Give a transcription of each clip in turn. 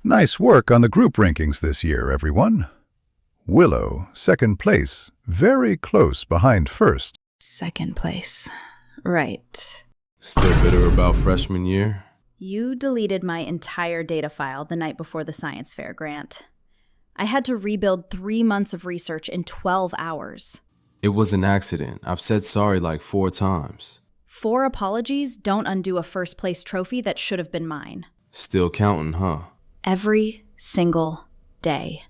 Nice work on the group rankings this year, everyone. Willow, second place, very close behind first. Second place. Right. Still bitter about freshman year? You deleted my entire data file the night before the science fair, Grant. I had to rebuild 3 months of research in 12 hours. It was an accident. I've said sorry like 4 times. 4 apologies don't undo a first place trophy that should have been mine. Still counting, huh? Every single day.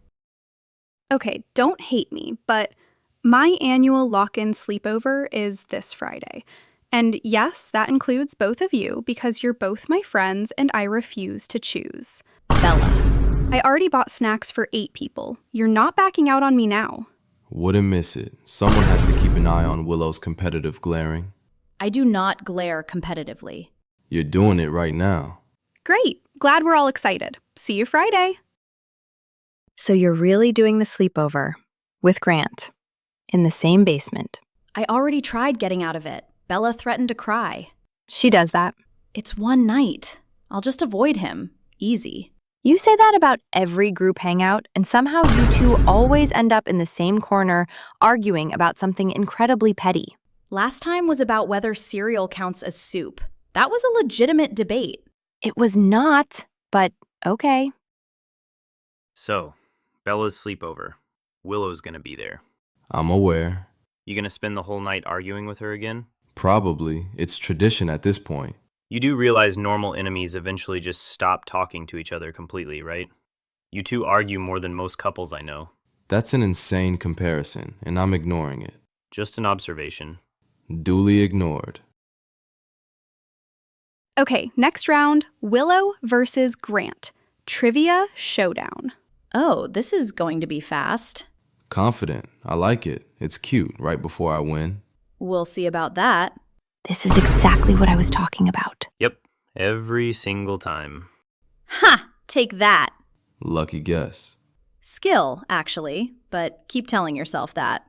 Okay, don't hate me, but my annual lock-in sleepover is this Friday. And yes, that includes both of you because you're both my friends and I refuse to choose. Bella. I already bought snacks for 8 people. You're not backing out on me now. Wouldn't miss it. Someone has to keep an eye on Willow's competitive glaring. I do not glare competitively. You're doing it right now. Great. Glad we're all excited. See you Friday. So you're really doing the sleepover with Grant in the same basement. I already tried getting out of it. Bella threatened to cry. She does that. It's one night. I'll just avoid him. Easy. You say that about every group hangout, and somehow you two always end up in the same corner arguing about something incredibly petty. Last time was about whether cereal counts as soup. That was a legitimate debate. It was not, but okay. So, Bella's sleepover. Willow's gonna be there. I'm aware. You gonna spend the whole night arguing with her again? Probably. It's tradition at this point. You do realize normal enemies eventually just stop talking to each other completely, right? You two argue more than most couples I know. That's an insane comparison, and I'm ignoring it. Just an observation. Duly ignored. Okay, next round, Willow versus Grant. Trivia showdown. Oh, this is going to be fast. Confident. I like it. It's cute right before I win. We'll see about that. This is exactly what I was talking about. Yep, every single time. Ha! Take that. Lucky guess. Skill, actually, but keep telling yourself that.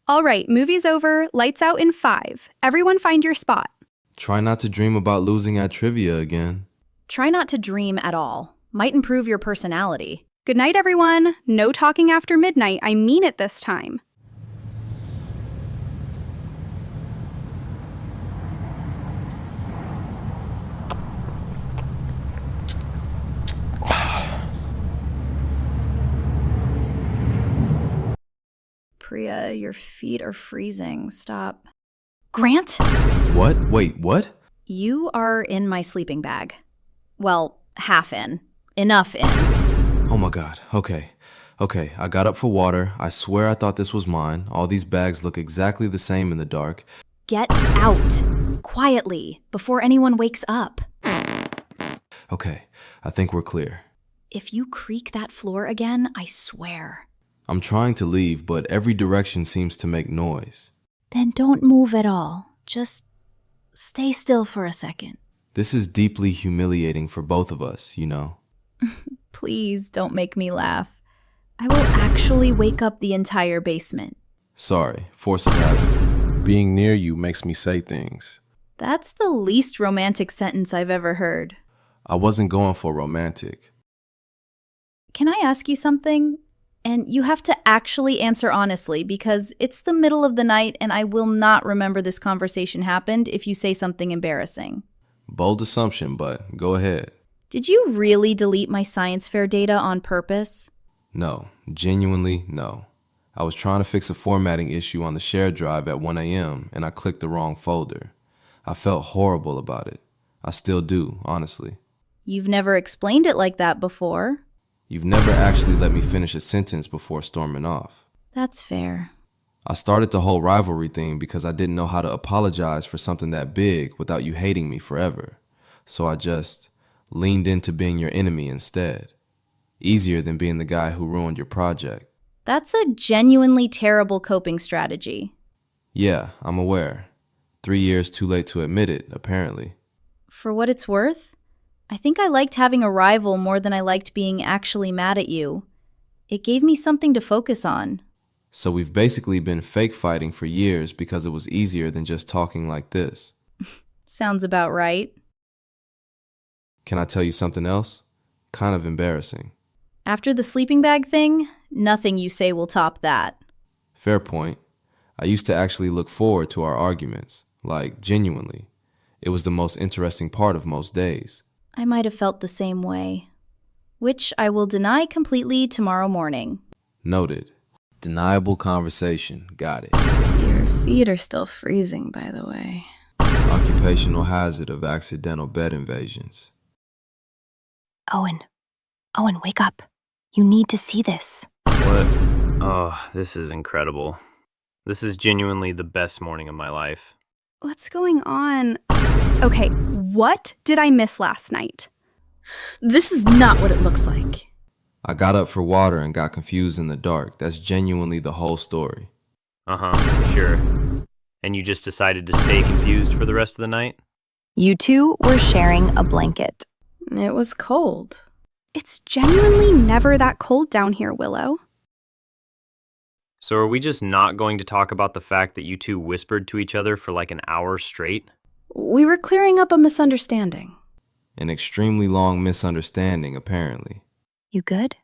All right, movie's over. Lights out in 5. Everyone find your spot. Try not to dream about losing at trivia again. Try not to dream at all. Might improve your personality. Good night, everyone. No talking after midnight. I mean it this time. Priya, your feet are freezing. Stop. Grant? What? Wait, what? You are in my sleeping bag. Well, half in. Enough in. Oh my god. Okay, I got up for water. I swear I thought this was mine. All these bags look exactly the same in the dark. Get out. Quietly, before anyone wakes up. Okay, I think we're clear. If you creak that floor again, I swear. I'm trying to leave, but every direction seems to make noise. Then don't move at all. Just stay still for a second. This is deeply humiliating for both of us, you know. Please don't make me laugh. I will actually wake up the entire basement. Sorry, force of habit. Being near you makes me say things. That's the least romantic sentence I've ever heard. I wasn't going for romantic. Can I ask you something? And you have to actually answer honestly because it's the middle of the night and I will not remember this conversation happened if you say something embarrassing. Bold assumption, but go ahead. Did you really delete my science fair data on purpose? No, genuinely no. I was trying to fix a formatting issue on the shared drive at 1 a.m. and I clicked the wrong folder. I felt horrible about it. I still do, honestly. You've never explained it like that before. You've never actually let me finish a sentence before storming off. That's fair. I started the whole rivalry thing because I didn't know how to apologize for something that big without you hating me forever. So I just leaned into being your enemy instead. Easier than being the guy who ruined your project. That's a genuinely terrible coping strategy. Yeah, I'm aware. 3 years too late to admit it, apparently. For what it's worth, I think I liked having a rival more than I liked being actually mad at you. It gave me something to focus on. So we've basically been fake fighting for years because it was easier than just talking like this. Sounds about right. Can I tell you something else? Kind of embarrassing. After the sleeping bag thing, nothing you say will top that. Fair point. I used to actually look forward to our arguments, like genuinely. It was the most interesting part of most days. I might have felt the same way, which I will deny completely tomorrow morning. Noted. Deniable conversation. Got it. Your feet are still freezing, by the way. Occupational hazard of accidental bed invasions. Owen, wake up. You need to see this. What? Oh, this is incredible. This is genuinely the best morning of my life. What's going on? Okay, what did I miss last night? This is not what it looks like. I got up for water and got confused in the dark. That's genuinely the whole story. Sure. And you just decided to stay confused for the rest of the night? You two were sharing a blanket. It was cold. It's genuinely never that cold down here, Willow. So are we just not going to talk about the fact that you two whispered to each other for like an hour straight? We were clearing up a misunderstanding. An extremely long misunderstanding, apparently. You good?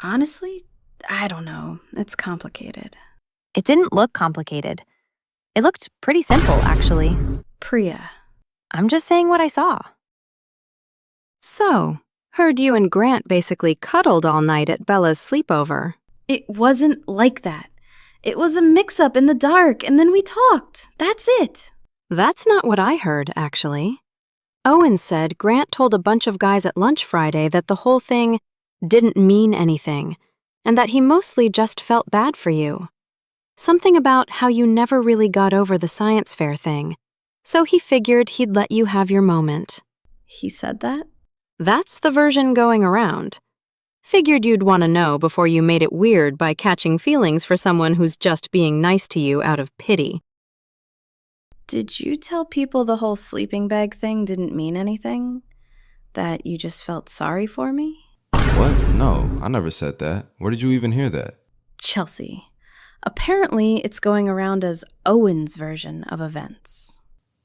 Honestly, I don't know. It's complicated. It didn't look complicated. It looked pretty simple, actually. Priya. I'm just saying what I saw. So, heard you and Grant basically cuddled all night at Bella's sleepover. It wasn't like that. It was a mix-up in the dark, and then we talked. That's it. That's not what I heard, actually. Owen said Grant told a bunch of guys at lunch Friday that the whole thing didn't mean anything, and that he mostly just felt bad for you. Something about how you never really got over the science fair thing, so he figured he'd let you have your moment. He said that? That's the version going around. Figured you'd want to know before you made it weird by catching feelings for someone who's just being nice to you out of pity. Did you tell people the whole sleeping bag thing didn't mean anything? That you just felt sorry for me? What? No, I never said that. Where did you even hear that? Chelsea. Apparently, it's going around as Owen's version of events.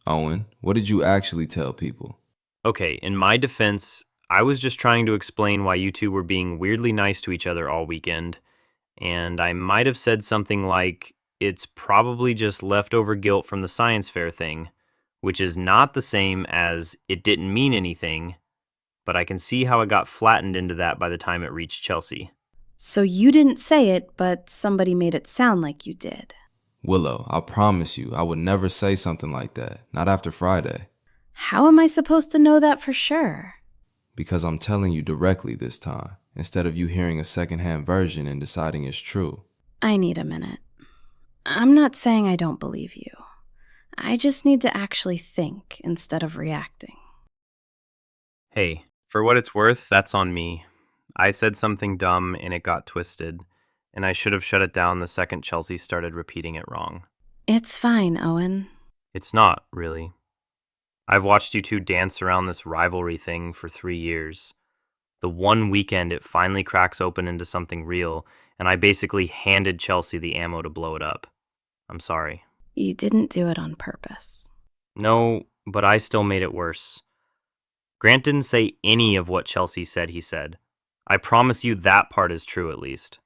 Owen, what did you actually tell people? Okay, in my defense, I was just trying to explain why you two were being weirdly nice to each other all weekend, and I might have said something like, it's probably just leftover guilt from the science fair thing, which is not the same as it didn't mean anything, but I can see how it got flattened into that by the time it reached Chelsea. So you didn't say it, but somebody made it sound like you did. Willow, I promise you, I would never say something like that. Not after Friday. How am I supposed to know that for sure? Because I'm telling you directly this time, instead of you hearing a secondhand version and deciding it's true. I need a minute. I'm not saying I don't believe you. I just need to actually think instead of reacting. Hey, for what it's worth, that's on me. I said something dumb and it got twisted, and I should have shut it down the second Chelsea started repeating it wrong. It's fine, Owen. It's not, really. I've watched you two dance around this rivalry thing for 3 years. The one weekend it finally cracks open into something real, and I basically handed Chelsea the ammo to blow it up. I'm sorry. You didn't do it on purpose. No, but I still made it worse. Grant didn't say any of what Chelsea said he said. I promise you that part is true at least.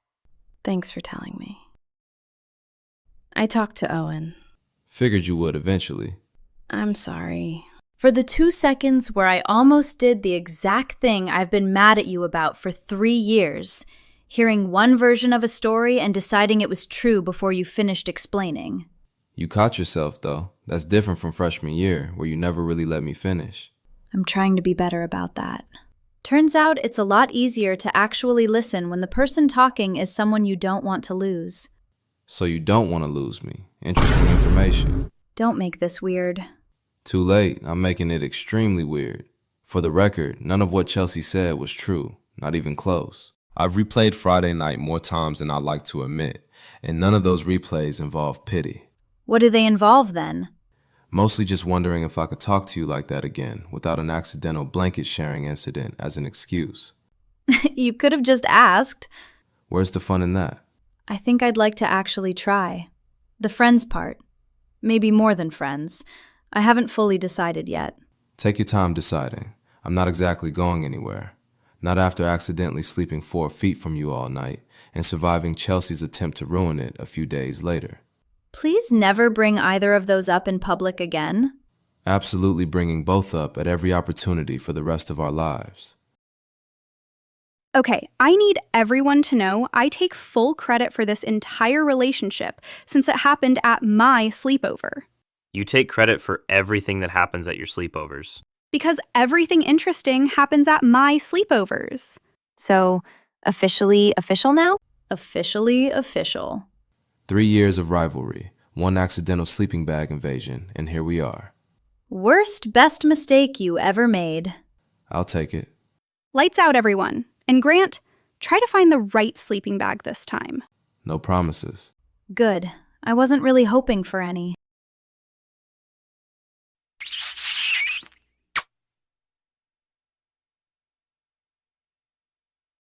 Thanks for telling me. I talked to Owen. Figured you would eventually. I'm sorry. For the 2 seconds where I almost did the exact thing I've been mad at you about for 3 years, hearing one version of a story and deciding it was true before you finished explaining. You caught yourself, though. That's different from freshman year, where you never really let me finish. I'm trying to be better about that. Turns out it's a lot easier to actually listen when the person talking is someone you don't want to lose. So you don't want to lose me. Interesting information. Don't make this weird. Too late. I'm making it extremely weird. For the record, none of what Chelsea said was true. Not even close. I've replayed Friday night more times than I'd like to admit, and none of those replays involve pity. What do they involve then? Mostly just wondering if I could talk to you like that again without an accidental blanket sharing incident as an excuse. You could have just asked. Where's the fun in that? I think I'd like to actually try. The friends part. Maybe more than friends. I haven't fully decided yet. Take your time deciding. I'm not exactly going anywhere. Not after accidentally sleeping 4 feet from you all night and surviving Chelsea's attempt to ruin it a few days later. Please never bring either of those up in public again. Absolutely bringing both up at every opportunity for the rest of our lives. Okay, I need everyone to know I take full credit for this entire relationship since it happened at my sleepover. You take credit for everything that happens at your sleepovers. Because everything interesting happens at my sleepovers. So, officially official now? Officially official. 3 years of rivalry, 1 accidental sleeping bag invasion, and here we are. Worst, best mistake you ever made. I'll take it. Lights out, everyone. And Grant, try to find the right sleeping bag this time. No promises. Good. I wasn't really hoping for any.